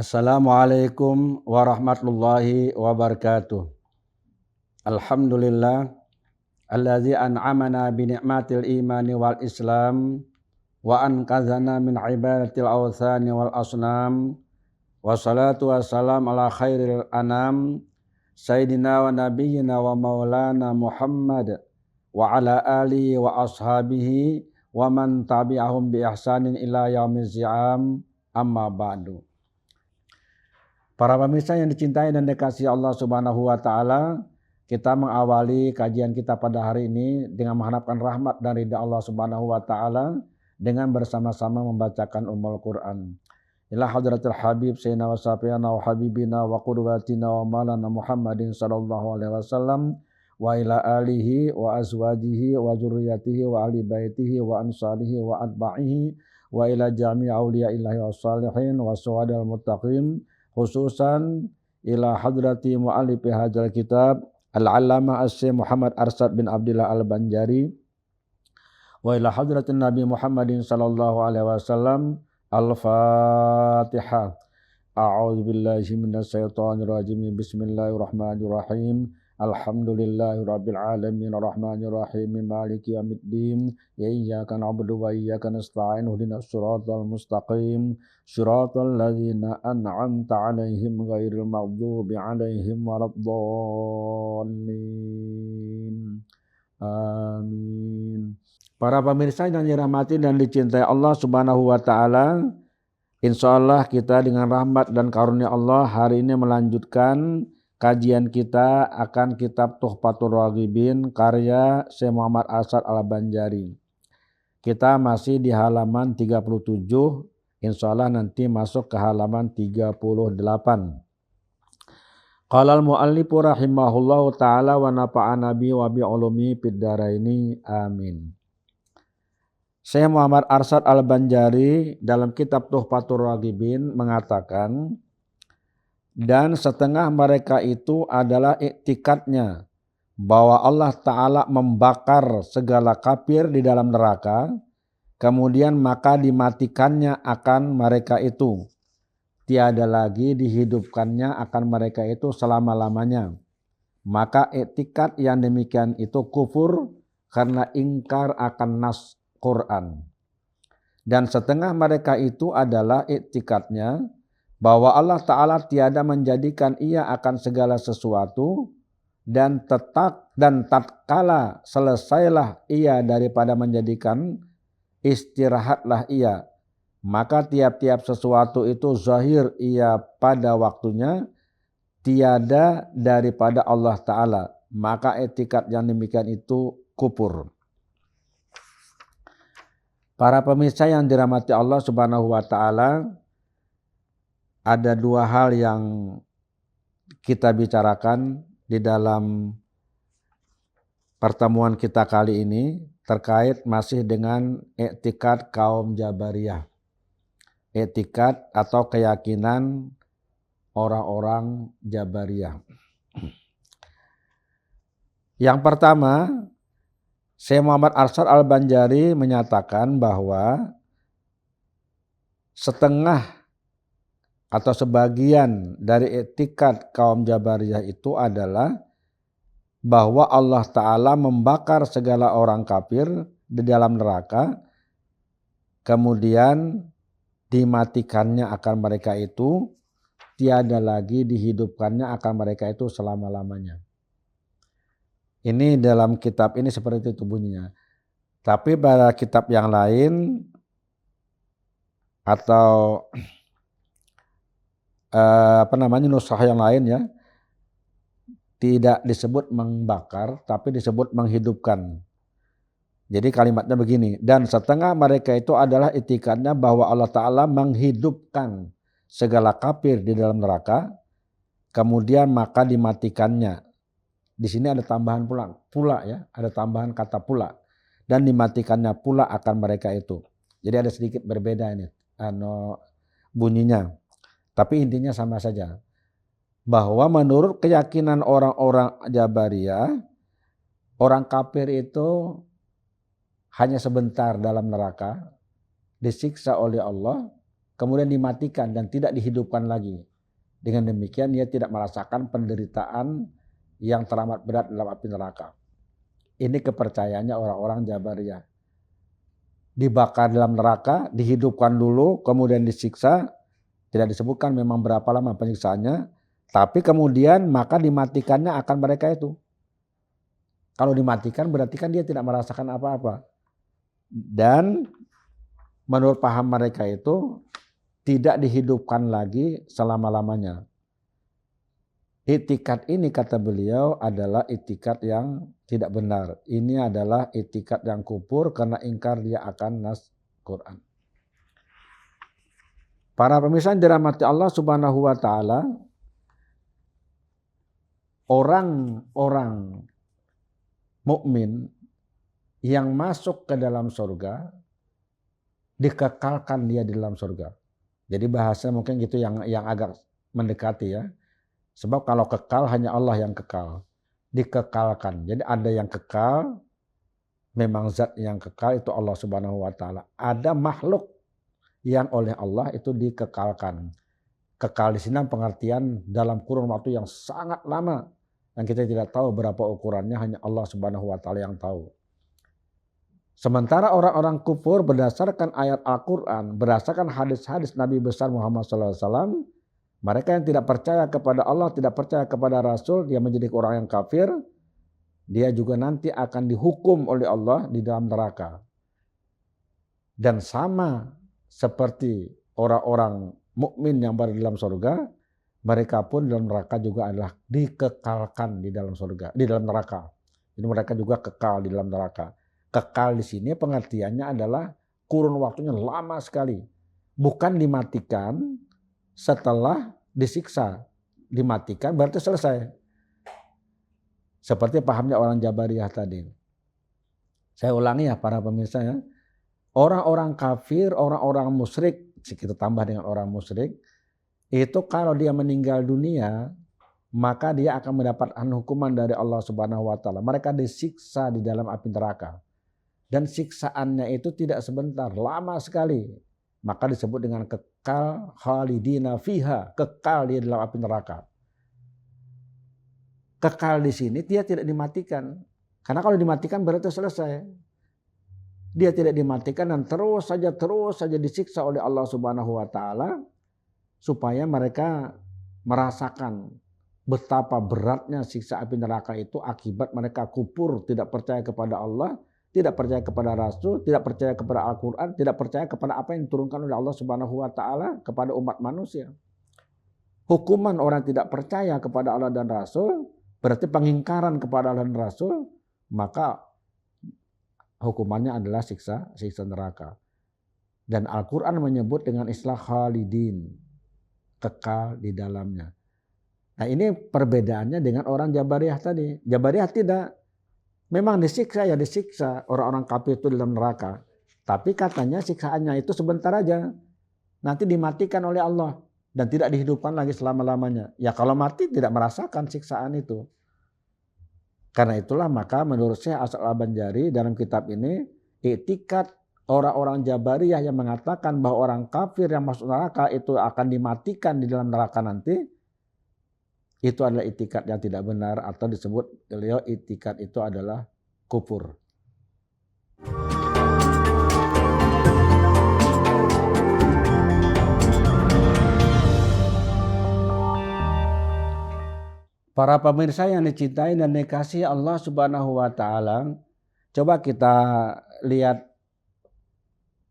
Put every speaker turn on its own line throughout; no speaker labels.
Assalamualaikum warahmatullahi wabarakatuh. Alhamdulillah allazi an'amana bi ni'matil imani wal islam wa anqadzana min ibadatil awthani wal asnam. Wassalatu wassalam ala khairil anam sayyidina wa nabiyyina wa maulana Muhammad wa ala alihi wa ashabihi wa man tabi'ahum bi ihsanin ila yaumil qiyam. Amma ba'du. Para pemirsa yang dicintai dan dikasihi Allah Subhanahu wa taala, kita mengawali kajian kita pada hari ini dengan mengharapkan rahmat dan ridha Allah Subhanahu wa taala dengan bersama-sama membacakan Ummul Quran. Ila hadratil habib sayyidina wa syafi'ina wa habibina wa qudwatina wa maulana Muhammadin sallallahu alaihi wasallam wa ila alihi wa azwajihi wa dzurriyyatihi wa ahli baitihi wa ansarihi wa atba'ihi wa ila jami' auliya'illahi wassalihin wa suwadal muttaqin, khususan ila hadrati mu'allifi hadzal kitab al-allamah as-syekh Muhammad Arsad bin Abdullah al-Banjari wa ila hadratin Nabi Muhammadin sallallahu alaihi wasallam. Al-Fatihah. A'udzu billahi minasy syaithanir rajim. Bismillahirrahmanirrahim. Alhamdulillahirabbil alamin arrahmanir rahim maliki yaumiddin iyyaka na'budu wa iyyaka nasta'in ihdinas siratal mustaqim siratal ladzina an'amta 'alaihim ghairil maghdubi 'alaihim waladdallin. Amin. Para pemirsa yang dirahmati dan dicintai Allah Subhanahu wa taala, insyaallah kita dengan rahmat dan karunia Allah hari ini melanjutkan kajian kita akan kitab Tuhfatur Raghibin karya Syekh Muhammad Arsad Al-Banjari. Kita masih di halaman 37, insyaallah nanti masuk ke halaman 38. Qala al-muallifu rahimahullahu ta'ala wa nafa'ana bi wa bi ulumi fid dharaini amin. Syekh Muhammad Arsad Al-Banjari dalam kitab Tuhfatur Raghibin mengatakan, dan setengah mereka itu adalah iktikadnya bahwa Allah Ta'ala membakar segala kafir di dalam neraka, kemudian maka dimatikannya akan mereka itu. Tiada lagi dihidupkannya akan mereka itu selama-lamanya. Maka iktikad yang demikian itu kufur karena ingkar akan nas Quran. Dan setengah mereka itu adalah iktikadnya bahwa Allah Ta'ala tiada menjadikan ia akan segala sesuatu dan tatkala selesailah ia daripada menjadikan, istirahatlah ia. Maka tiap-tiap sesuatu itu zahir ia pada waktunya, tiada daripada Allah Ta'ala. Maka etikad yang demikian itu kufur. Para pemirsa yang dirahmati Allah Subhanahu wa taala, ada dua hal yang kita bicarakan di dalam pertemuan kita kali ini terkait masih dengan iktikad kaum Jabariyah. Iktikad atau keyakinan orang-orang Jabariyah. Yang pertama, Syekh Muhammad Arsad Al-Banjari menyatakan bahwa setengah atau sebagian dari iktikad kaum Jabariyah itu adalah bahwa Allah Ta'ala membakar segala orang kafir di dalam neraka, kemudian dimatikannya akan mereka itu, tiada lagi dihidupkannya akan mereka itu selama-lamanya. Ini dalam kitab ini seperti itu bunyinya. Tapi pada kitab yang lain atau nusakh yang lain ya, tidak disebut membakar tapi disebut menghidupkan. Jadi kalimatnya begini, dan setengah mereka itu adalah iktikadnya bahwa Allah Ta'ala menghidupkan segala kafir di dalam neraka, kemudian maka dimatikannya. Di sini ada tambahan pula ya, ada tambahan kata pula, dan dimatikannya pula akan mereka itu. Jadi ada sedikit berbeda ini bunyinya. Tapi intinya sama saja. Bahwa menurut keyakinan orang-orang Jabariyah, orang kafir itu hanya sebentar dalam neraka, disiksa oleh Allah, kemudian dimatikan dan tidak dihidupkan lagi. Dengan demikian dia tidak merasakan penderitaan yang teramat berat dalam api neraka. Ini kepercayaannya orang-orang Jabariyah. Dibakar dalam neraka, dihidupkan dulu, kemudian disiksa. Tidak disebutkan memang berapa lama penyiksaannya, tapi kemudian maka dimatikannya akan mereka itu. Kalau dimatikan berarti kan dia tidak merasakan apa-apa. Dan menurut paham mereka itu tidak dihidupkan lagi selama-lamanya. I'tikad ini kata beliau adalah i'tikad yang tidak benar. Ini adalah i'tikad yang kufur karena ingkar dia akan nas Quran. Para pemirsa yang dirahmati Allah Subhanahu wa taala, orang-orang mukmin yang masuk ke dalam surga dikekalkan dia di dalam surga. Jadi bahasa mungkin gitu yang agak mendekati ya. Sebab kalau kekal hanya Allah yang kekal. Dikekalkan. Jadi ada yang kekal, memang zat yang kekal itu Allah Subhanahu wa taala. Ada makhluk yang oleh Allah itu dikekalkan. Kekal di sini pengertian dalam kurun waktu yang sangat lama yang kita tidak tahu berapa ukurannya, hanya Allah Subhanahu wa taala yang tahu. Sementara orang-orang kufur berdasarkan ayat Al-Quran, berdasarkan hadis-hadis Nabi besar Muhammad SAW, mereka yang tidak percaya kepada Allah, tidak percaya kepada Rasul, dia menjadi orang yang kafir, dia juga nanti akan dihukum oleh Allah di dalam neraka. Dan sama seperti orang-orang mukmin yang berada di dalam surga, mereka pun dalam neraka juga adalah dikekalkan di dalam surga, di dalam neraka. Jadi mereka juga kekal di dalam neraka. Kekal di sini pengertiannya adalah kurun waktunya lama sekali. Bukan dimatikan setelah disiksa. Dimatikan berarti selesai. Seperti pahamnya orang Jabariyah tadi. Saya ulangi ya para pemirsa ya. Orang-orang kafir, orang-orang musyrik, kita tambah dengan orang musyrik, itu kalau dia meninggal dunia, maka dia akan mendapatkan hukuman dari Allah Subhanahu wa taala. Mereka disiksa di dalam api neraka. Dan siksaannya itu tidak sebentar, lama sekali. Maka disebut dengan kekal khalidina fiha, kekal di dalam api neraka. Kekal di sini dia tidak dimatikan. Karena kalau dimatikan berarti selesai. Dia tidak dimatikan dan terus saja disiksa oleh Allah Subhanahu wa taala supaya mereka merasakan betapa beratnya siksa api neraka itu akibat mereka kufur, tidak percaya kepada Allah, tidak percaya kepada Rasul, tidak percaya kepada Al-Quran, tidak percaya kepada apa yang diturunkan oleh Allah Subhanahu wa taala kepada umat manusia. Hukuman orang tidak percaya kepada Allah dan Rasul berarti pengingkaran kepada Allah dan Rasul, maka hukumannya adalah siksa neraka. Dan Al-Quran menyebut dengan istilah khalidin, kekal di dalamnya. Nah ini perbedaannya dengan orang Jabariyah tadi. Jabariyah tidak. Memang disiksa ya disiksa orang-orang kafir itu dalam neraka. Tapi katanya siksaannya itu sebentar aja. Nanti dimatikan oleh Allah. Dan tidak dihidupkan lagi selama-lamanya. Ya kalau mati tidak merasakan siksaan itu. Karena itulah maka menurut Syekh As'ad Al-Banjari dalam kitab ini, i'tikad orang-orang Jabariyah yang mengatakan bahwa orang kafir yang masuk neraka itu akan dimatikan di dalam neraka nanti, itu adalah i'tikad yang tidak benar atau disebut beliau i'tikad itu adalah kufur. Para pemirsa yang dicintai dan dikasihi Allah Subhanahu wa taala, coba kita lihat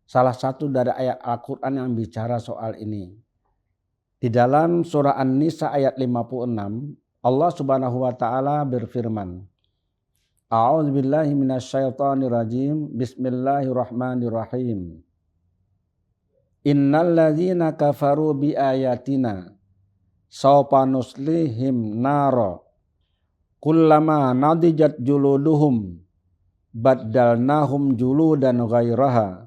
salah satu dari ayat Al-Qur'an yang bicara soal ini. Di dalam surah An-Nisa ayat 56, Allah Subhanahu wa taala berfirman, A'udzubillahi minasyaitonirrajim, Bismillahirrahmanirrahim. Innal ladzina kafaru bi ayatina sawfa nuslihim naro kullama nadijat juluduhum baddalnahum juludan ghairaha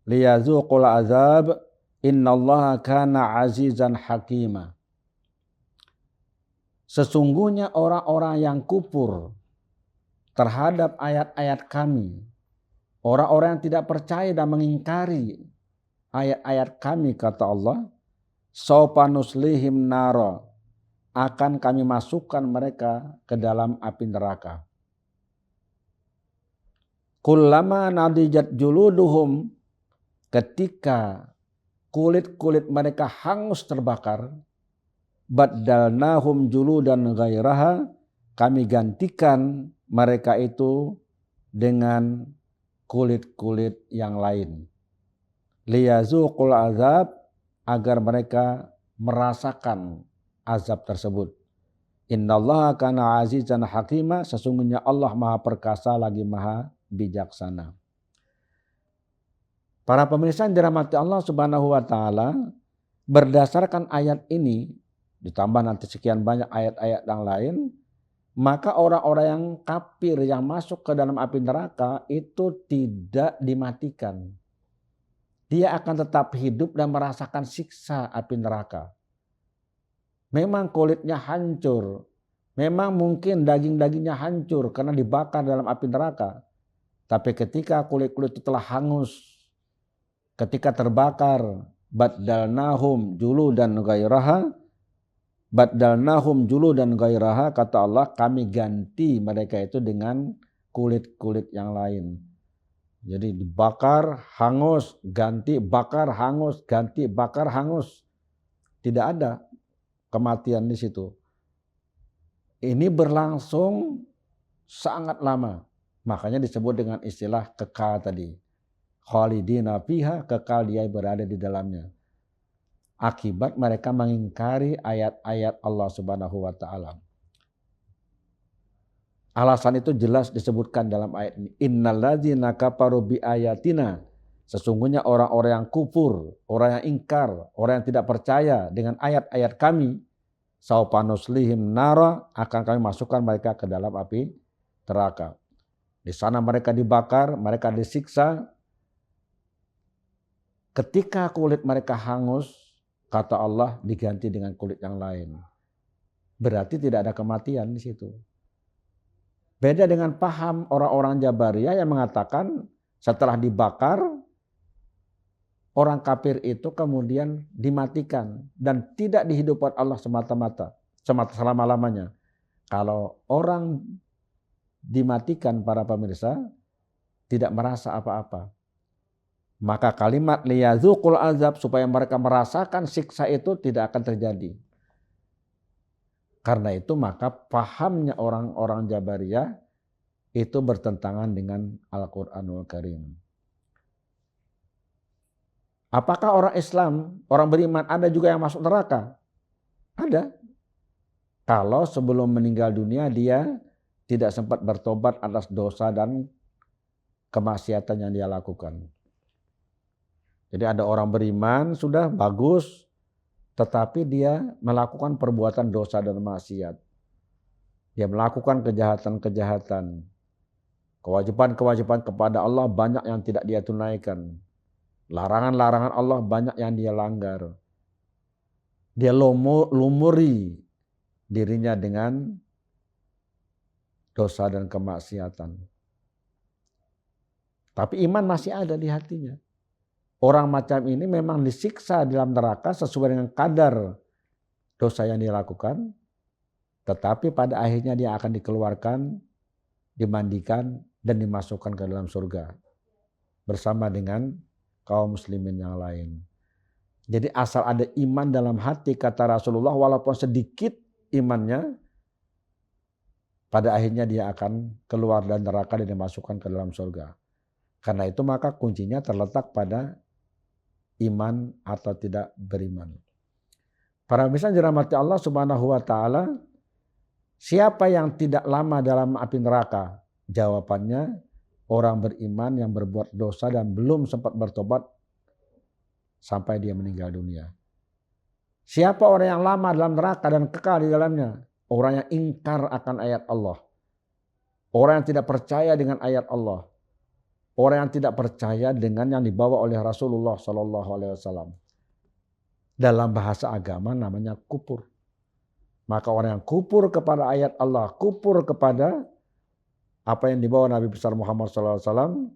liyazuqul azab innallaha kana azizan hakima. Sesungguhnya orang-orang yang kufur terhadap ayat-ayat kami, orang-orang yang tidak percaya dan mengingkari ayat-ayat kami, kata Allah, saufa nuslihim nara, akan kami masukkan mereka ke dalam api neraka. Kullama nadijat juluduhum, ketika kulit-kulit mereka hangus terbakar, baddalnahum juludan ghairaha, kami gantikan mereka itu dengan kulit-kulit yang lain. Liyazuqul azab, agar mereka merasakan azab tersebut. Innallaha kana azizan hakima, sesungguhnya Allah maha perkasa lagi maha bijaksana. Para pemirsa yang dirahmati Allah Subhanahu wa taala, berdasarkan ayat ini ditambah nanti sekian banyak ayat-ayat yang lain, maka orang-orang yang kafir yang masuk ke dalam api neraka itu tidak dimatikan. Dia akan tetap hidup dan merasakan siksa api neraka. Memang kulitnya hancur, memang mungkin daging-dagingnya hancur karena dibakar dalam api neraka. Tapi ketika kulit-kulit itu telah hangus, ketika terbakar, baddalnahum juludan ghairaha, kata Allah, kami ganti mereka itu dengan kulit-kulit yang lain. Jadi dibakar, hangus, ganti, bakar, hangus, ganti, bakar, hangus. Tidak ada kematian di situ. Ini berlangsung sangat lama. Makanya disebut dengan istilah kekal tadi. Khalidina fiha, kekal dia berada di dalamnya. Akibat mereka mengingkari ayat-ayat Allah Subhanahu wa taala. Alasan itu jelas disebutkan dalam ayat ini. Innalladzina kafaru biayatina, sesungguhnya orang-orang yang kufur, orang yang ingkar, orang yang tidak percaya dengan ayat-ayat kami, saufa nuslihim nara, akan kami masukkan mereka ke dalam api neraka. Di sana mereka dibakar, mereka disiksa. Ketika kulit mereka hangus, kata Allah, diganti dengan kulit yang lain. Berarti tidak ada kematian di situ. Beda dengan paham orang-orang Jabariyah yang mengatakan setelah dibakar, orang kafir itu kemudian dimatikan dan tidak dihidupkan Allah semata-mata, selama-lamanya. Kalau orang dimatikan, para pemirsa, tidak merasa apa-apa. Maka kalimat liyazuqul azab, supaya mereka merasakan siksa itu tidak akan terjadi. Karena itu maka pahamnya orang-orang Jabariyah itu bertentangan dengan Al-Quranul Karim. Apakah orang Islam, orang beriman ada juga yang masuk neraka? Ada. Kalau sebelum meninggal dunia dia tidak sempat bertobat atas dosa dan kemaksiatan yang dia lakukan. Jadi ada orang beriman sudah bagus, tetapi dia melakukan perbuatan dosa dan maksiat. Dia melakukan kejahatan-kejahatan. Kewajiban-kewajiban kepada Allah banyak yang tidak dia tunaikan. Larangan-larangan Allah banyak yang dia langgar. Dia lumuri dirinya dengan dosa dan kemaksiatan. Tapi iman masih ada di hatinya. Orang macam ini memang disiksa di dalam neraka sesuai dengan kadar dosa yang dia lakukan. Tetapi pada akhirnya dia akan dikeluarkan, dimandikan, dan dimasukkan ke dalam surga. Bersama dengan kaum muslimin yang lain. Jadi asal ada iman dalam hati, kata Rasulullah, walaupun sedikit imannya, pada akhirnya dia akan keluar dari neraka dan dimasukkan ke dalam surga. Karena itu maka kuncinya terletak pada iman atau tidak beriman. Para pemirsa dirahmati Allah Subhanahu wa taala, siapa yang tidak lama dalam api neraka? Jawabannya orang beriman yang berbuat dosa dan belum sempat bertobat sampai dia meninggal dunia. Siapa orang yang lama dalam neraka dan kekal di dalamnya? Orang yang ingkar akan ayat Allah. Orang yang tidak percaya dengan ayat Allah. Orang yang tidak percaya dengan yang dibawa oleh Rasulullah SAW. Dalam bahasa agama namanya kufur. Maka orang yang kufur kepada ayat Allah, kufur kepada apa yang dibawa Nabi besar Muhammad SAW,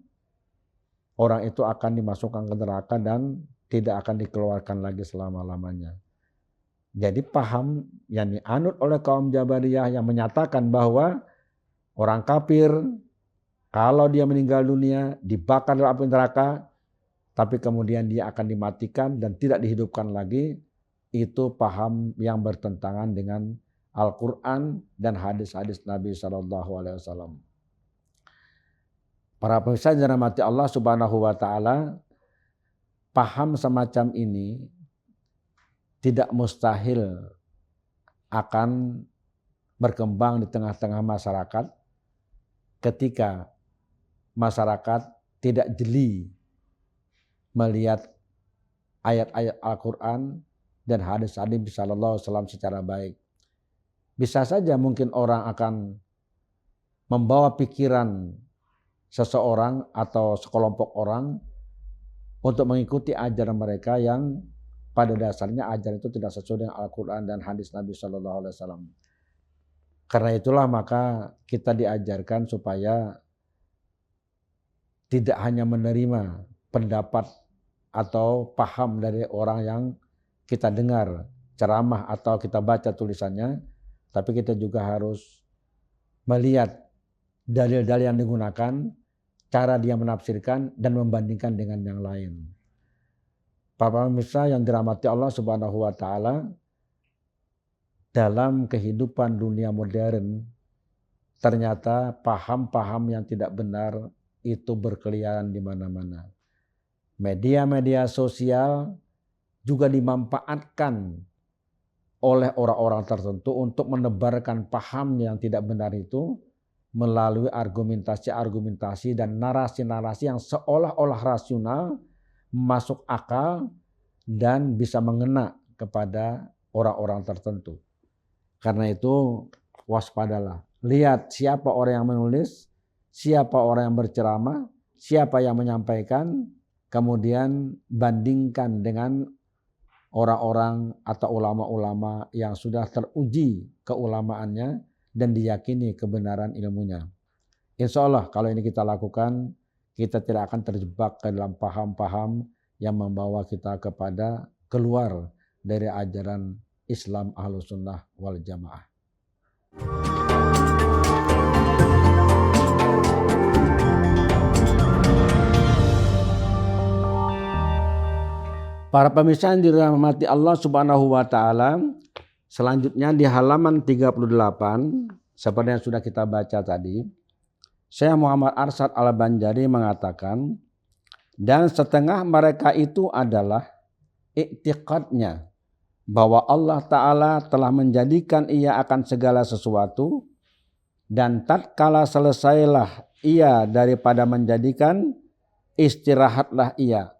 orang itu akan dimasukkan ke neraka dan tidak akan dikeluarkan lagi selama-lamanya. Jadi paham yang dianut oleh kaum Jabariyah yang menyatakan bahwa orang kafir kalau dia meninggal dunia dibakar dalam api neraka, tapi kemudian dia akan dimatikan dan tidak dihidupkan lagi, itu paham yang bertentangan dengan Al-Quran dan hadis-hadis Nabi SAW. Para pemirsa yang dirahmati Allah Subhanahu wa Ta'ala, paham semacam ini tidak mustahil akan berkembang di tengah-tengah masyarakat ketika masyarakat tidak jeli melihat ayat-ayat Al-Quran dan hadis-hadis sallallahu alaihi wasallam secara baik. Bisa saja mungkin orang akan membawa pikiran seseorang atau sekelompok orang untuk mengikuti ajaran mereka yang pada dasarnya ajaran itu tidak sesuai dengan Al-Quran dan hadis Nabi Sallallahu Alaihi Wasallam. Karena itulah maka kita diajarkan supaya tidak hanya menerima pendapat atau paham dari orang yang kita dengar ceramah atau kita baca tulisannya, tapi kita juga harus melihat dalil-dalil yang digunakan, cara dia menafsirkan dan membandingkan dengan yang lain. Para pemirsa yang dirahmati Allah Subhanahu wa Ta'ala, dalam kehidupan dunia modern ternyata paham-paham yang tidak benar itu berkeliaran di mana-mana. Media-media sosial juga dimanfaatkan oleh orang-orang tertentu untuk menebarkan paham yang tidak benar itu melalui argumentasi-argumentasi dan narasi-narasi yang seolah-olah rasional, masuk akal dan bisa mengena kepada orang-orang tertentu. Karena itu waspadalah. Lihat siapa orang yang menulis, siapa orang yang berceramah, siapa yang menyampaikan, kemudian bandingkan dengan orang-orang atau ulama-ulama yang sudah teruji keulamaannya dan diyakini kebenaran ilmunya. Insya Allah kalau ini kita lakukan, kita tidak akan terjebak ke dalam paham-paham yang membawa kita kepada keluar dari ajaran Islam Ahlus Sunnah wal Jamaah. Para pemirsa yang dirahmati Allah Subhanahu wa Ta'ala, selanjutnya di halaman 38 seperti yang sudah kita baca tadi, Syekh Muhammad Arsyad Al-Banjari mengatakan, dan setengah mereka itu adalah i'tiqadnya bahwa Allah Ta'ala telah menjadikan ia akan segala sesuatu, dan tatkala selesailah ia daripada menjadikan, istirahatlah ia.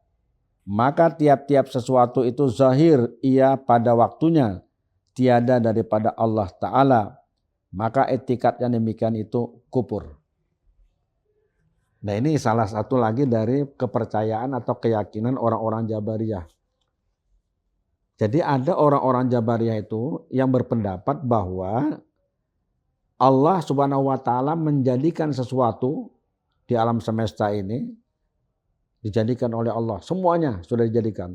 Maka tiap-tiap sesuatu itu zahir ia pada waktunya, tiada daripada Allah Ta'ala. Maka etikat yang demikian itu kufur. Nah ini salah satu lagi dari kepercayaan atau keyakinan orang-orang Jabariyah. Jadi ada orang-orang Jabariyah itu yang berpendapat bahwa Allah Subhanahu wa Ta'ala menjadikan sesuatu di alam semesta ini, dijadikan oleh Allah. Semuanya sudah dijadikan.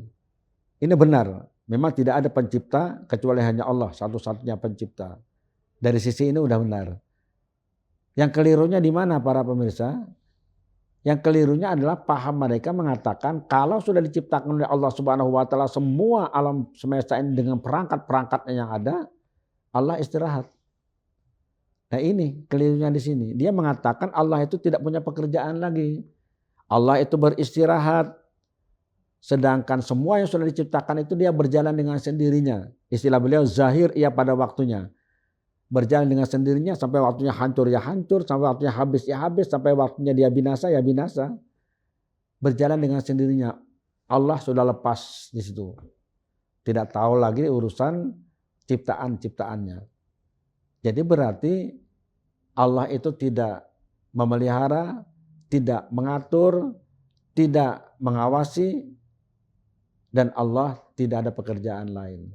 Ini benar. Memang tidak ada pencipta kecuali hanya Allah, satu-satunya pencipta. Dari sisi ini udah benar. Yang kelirunya di mana para pemirsa? Yang kelirunya adalah paham mereka mengatakan kalau sudah diciptakan oleh Allah Subhanahu wa Ta'ala semua alam semesta ini dengan perangkat-perangkatnya yang ada, Allah istirahat. Nah ini kelirunya di sini. Dia mengatakan Allah itu tidak punya pekerjaan lagi. Allah itu beristirahat, sedangkan semua yang sudah diciptakan itu dia berjalan dengan sendirinya. Istilah beliau zahir ia pada waktunya. Berjalan dengan sendirinya sampai waktunya hancur ya hancur, sampai waktunya habis ya habis, sampai waktunya dia binasa ya binasa. Berjalan dengan sendirinya. Allah sudah lepas di situ. Tidak tahu lagi urusan ciptaan-ciptaannya. Jadi berarti Allah itu tidak memelihara, tidak mengatur, tidak mengawasi, dan Allah tidak ada pekerjaan lain.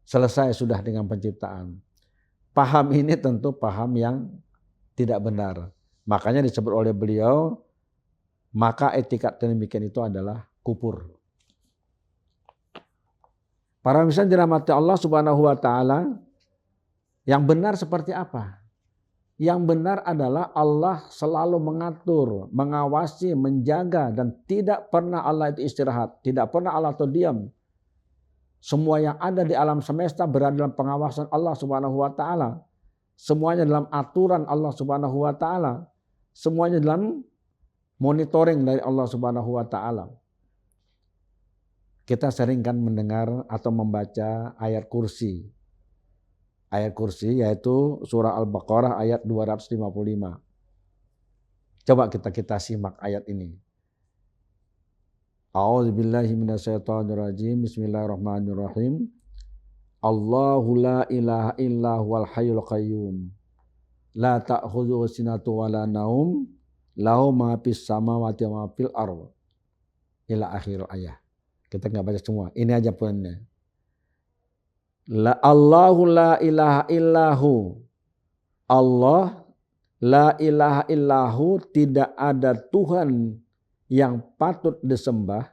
Selesai sudah dengan penciptaan. Paham ini tentu paham yang tidak benar. Makanya disebut oleh beliau, maka etikat demikian itu adalah kupur. Para pemirsa dirahmati Allah Subhanahu wa taala, yang benar seperti apa? Yang benar adalah Allah selalu mengatur, mengawasi, menjaga, dan tidak pernah Allah itu istirahat, tidak pernah Allah itu diam. Semua yang ada di alam semesta berada dalam pengawasan Allah Subhanahu wa taala. Semuanya dalam aturan Allah Subhanahu wa taala. Semuanya dalam monitoring dari Allah Subhanahu wa taala. Kita sering kan mendengar atau membaca ayat kursi. Ayat kursi yaitu surah Al-Baqarah ayat 255. Coba kita simak ayat ini. A'udzubillahi minasyaitonirrajim. Bismillahirrahmanirrahim. Allahu la ilaha illa huwal hayyul qayyum. La ta'khudhuhu sinatun wa la naum. Lahu ma fis samawati wa ma fil ardh. Ila akhir ayat. Kita enggak baca semua. Ini aja poinnya. Allahu la ilaha illahu. Allah la ilaha illahu, tidak ada Tuhan yang patut disembah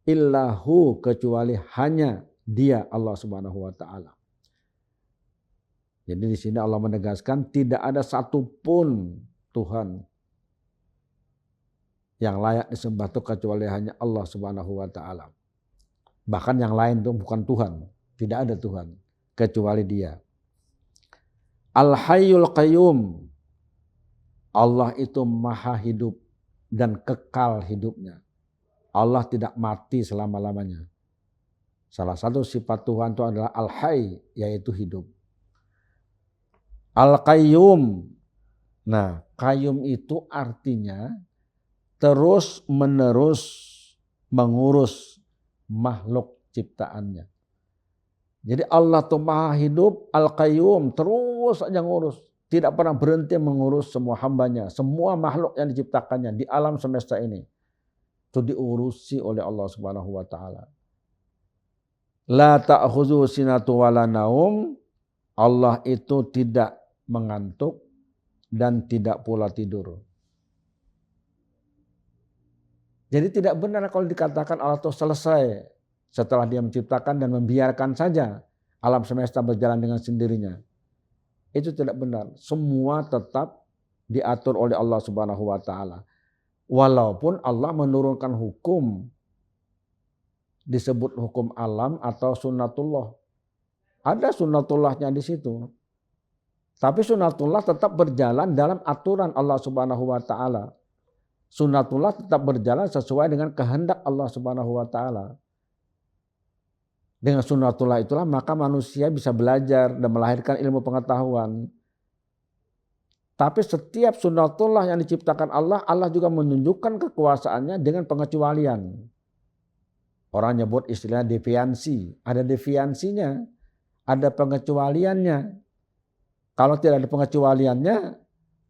illahu, kecuali hanya Dia, Allah Subhanahu wa taala. Jadi di sini Allah menegaskan tidak ada satupun Tuhan yang layak disembah itu kecuali hanya Allah Subhanahu wa taala. Bahkan yang lain itu bukan Tuhan. Tidak ada Tuhan kecuali Dia. Al-Hayyul Qayyum. Allah itu maha hidup dan kekal hidupnya. Allah tidak mati selama-lamanya. Salah satu sifat Tuhan itu adalah Al-Hayy, yaitu hidup. Al-Qayyum. Nah, Qayyum itu artinya terus menerus mengurus makhluk ciptaannya. Jadi Allah itu maha hidup, Al-Qayyum, terus saja ngurus. Tidak pernah berhenti mengurus semua hambanya, semua makhluk yang diciptakannya di alam semesta ini. Itu diurusi oleh Allah Subhanahu wa taala. La ta'khudhuhu sinatun wa la naum. Allah itu tidak mengantuk dan tidak pula tidur. Jadi tidak benar kalau dikatakan Allah itu selesai setelah Dia menciptakan dan membiarkan saja alam semesta berjalan dengan sendirinya. Itu tidak benar. Semua tetap diatur oleh Allah Subhanahu wa taala. Walaupun Allah menurunkan hukum, disebut hukum alam atau sunnatullah. Ada sunnatullahnya di situ. Tapi sunnatullah tetap berjalan dalam aturan Allah Subhanahu wa taala. Sunnatullah tetap berjalan sesuai dengan kehendak Allah Subhanahu wa taala. Dengan sunnatullah itulah maka manusia bisa belajar dan melahirkan ilmu pengetahuan. Tapi setiap sunnatullah yang diciptakan Allah, Allah juga menunjukkan kekuasaannya dengan pengecualian. Orang nyebut istilah deviansi. Ada deviansinya, ada pengecualiannya. Kalau tidak ada pengecualiannya,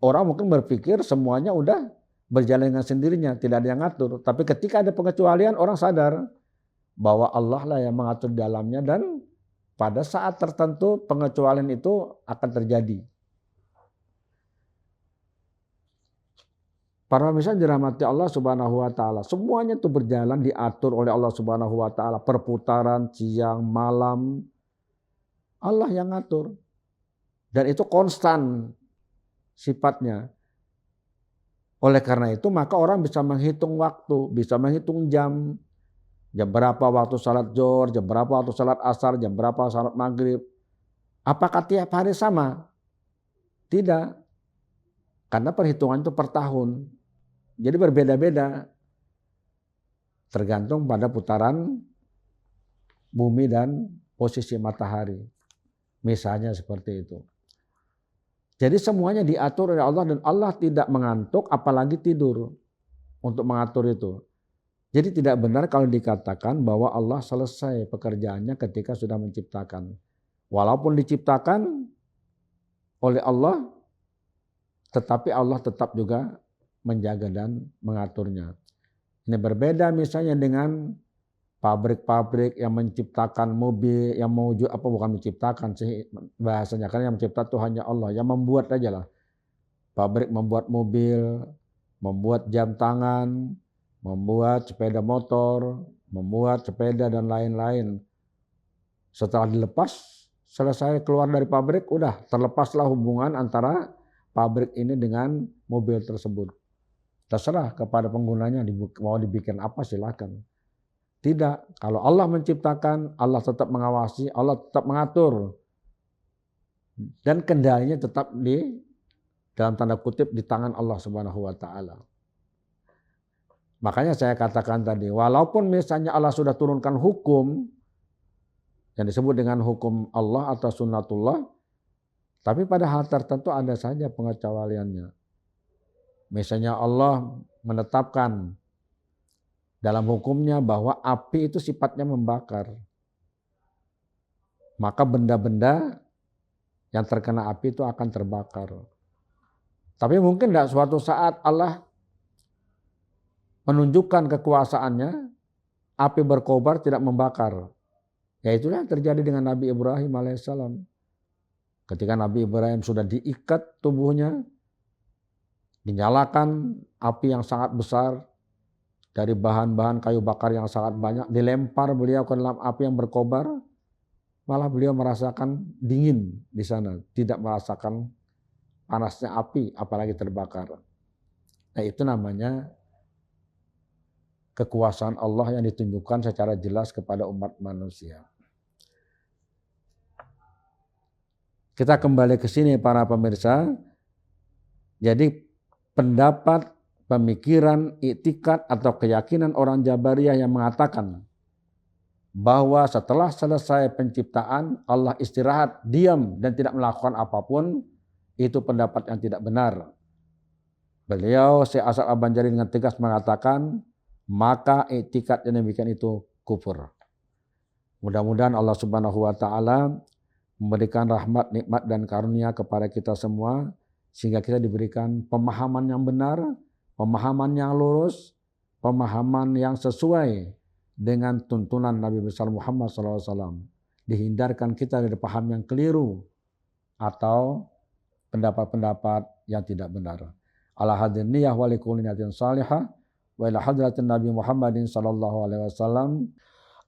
orang mungkin berpikir semuanya udah berjalan dengan sendirinya, tidak ada yang ngatur. Tapi ketika ada pengecualian, orang sadar bahwa Allah lah yang mengatur di dalamnya, dan pada saat tertentu pengecualian itu akan terjadi. Para pemirsa dirahmati Allah Subhanahu wa taala, semuanya itu berjalan diatur oleh Allah Subhanahu wa taala, perputaran siang malam Allah yang ngatur. Dan itu konstan sifatnya. Oleh karena itu maka orang bisa menghitung waktu, bisa menghitung jam. Jam berapa waktu salat zuhur, jam berapa waktu salat asar, jam berapa salat maghrib. Apakah tiap hari sama? Tidak. Karena perhitungan itu per tahun. Jadi berbeda-beda. Tergantung pada putaran bumi dan posisi matahari. Misalnya seperti itu. Jadi semuanya diatur oleh Allah dan Allah tidak mengantuk apalagi tidur untuk mengatur itu. Jadi tidak benar kalau dikatakan bahwa Allah selesai pekerjaannya ketika sudah menciptakan. Walaupun diciptakan oleh Allah, tetapi Allah tetap juga menjaga dan mengaturnya. Ini berbeda misalnya dengan pabrik-pabrik yang menciptakan mobil, yang mewujud apa bukan menciptakan sih bahasanya, karena yang mencipta itu hanya Allah, yang membuat aja lah. Pabrik membuat mobil, membuat jam tangan, membuat sepeda motor, membuat sepeda dan lain-lain. Setelah dilepas, selesai keluar dari pabrik, udah terlepaslah hubungan antara pabrik ini dengan mobil tersebut. Terserah kepada penggunanya mau dibikin apa silakan. Tidak, kalau Allah menciptakan, Allah tetap mengawasi, Allah tetap mengatur. Dan kendalinya tetap dalam tanda kutip di tangan Allah Subhanahu wa taala. Makanya saya katakan tadi, walaupun misalnya Allah sudah turunkan hukum yang disebut dengan hukum Allah atau sunnatullah, tapi pada hal tertentu ada saja pengecualiannya. Misalnya Allah menetapkan dalam hukumnya bahwa api itu sifatnya membakar. Maka benda-benda yang terkena api itu akan terbakar. Tapi mungkin tidak suatu saat Allah menunjukkan kekuasaannya, api berkobar tidak membakar. Ya itulah yang terjadi dengan Nabi Ibrahim alaihissalam. Ketika Nabi Ibrahim sudah diikat tubuhnya, dinyalakan api yang sangat besar, dari bahan-bahan kayu bakar yang sangat banyak, dilempar beliau ke dalam api yang berkobar, malah beliau merasakan dingin di sana, tidak merasakan panasnya api, apalagi terbakar. Nah itu namanya kekuasaan Allah yang ditunjukkan secara jelas kepada umat manusia. Kita kembali ke sini para pemirsa. Jadi pendapat, pemikiran, iktikad atau keyakinan orang Jabariyah yang mengatakan bahwa setelah selesai penciptaan Allah istirahat, diam dan tidak melakukan apapun, itu pendapat yang tidak benar. Beliau Syekh As'ad Al-Banjari dengan tegas mengatakan, maka iktikad yang demikian itu kufur. Mudah-mudahan Allah Subhanahu wa taala memberikan rahmat, nikmat dan karunia kepada kita semua sehingga kita diberikan pemahaman yang benar, pemahaman yang lurus, pemahaman yang sesuai dengan tuntunan Nabi besar Muhammad SAW. Dihindarkan kita dari paham yang keliru atau pendapat-pendapat yang tidak benar. Ala hadin niyah wa likulli niyatin salihah wa ila hadratin Nabi Muhammadin sallallahu alaihi wasallam.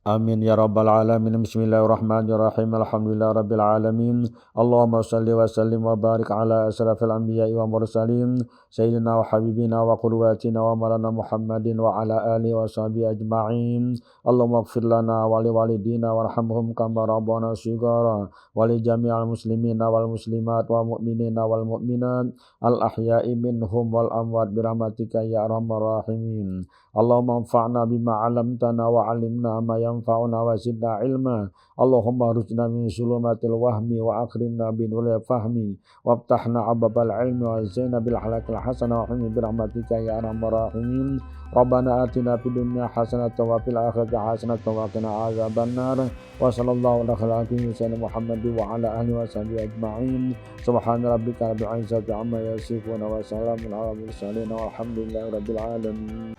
Amin ya rabbal alamin. Bismillahirrahmanirrahim. Alhamdulillah rabbil alamin. Allahumma salli wa sallim wa barik ala asrafil anbiya'i wa mursalin sayyidina wa habibina wa qudwatina wa maulana Muhammadin wa ala alihi wa sahbihi ajma'in. Allahumma ighfir lana wa li walidina warhamhum kama rabbana shighara wa li jami'il muslimina wal muslimat wa mu'minina wal mu'minat al ahya'i minhum wal amwat bi rahmatika ya arhamar rahimin. Allahumma anfa'na bima 'allamtana wa 'allimna ma yanfa'una wa zidna ilma. Allahumma ruzqna min sulumatil wahmi wa akrimna bi nuril fahmi waftahna ababal ilmi wa zaina bil halakil hasanah wa hini bi rahmatika ya arhamar rahimin. Rabbana atina fid dunya hasanatan wa fil akhirati hasanatan wa qina adzabannar. Wa sallallahu ala sayyidina Muhammad wa ala alihi wa sahbihi ajma'in. Subhana rabbika rabbil izzati amma yasifun wa salamun ala mursalin walhamdulillahi rabbil alamin.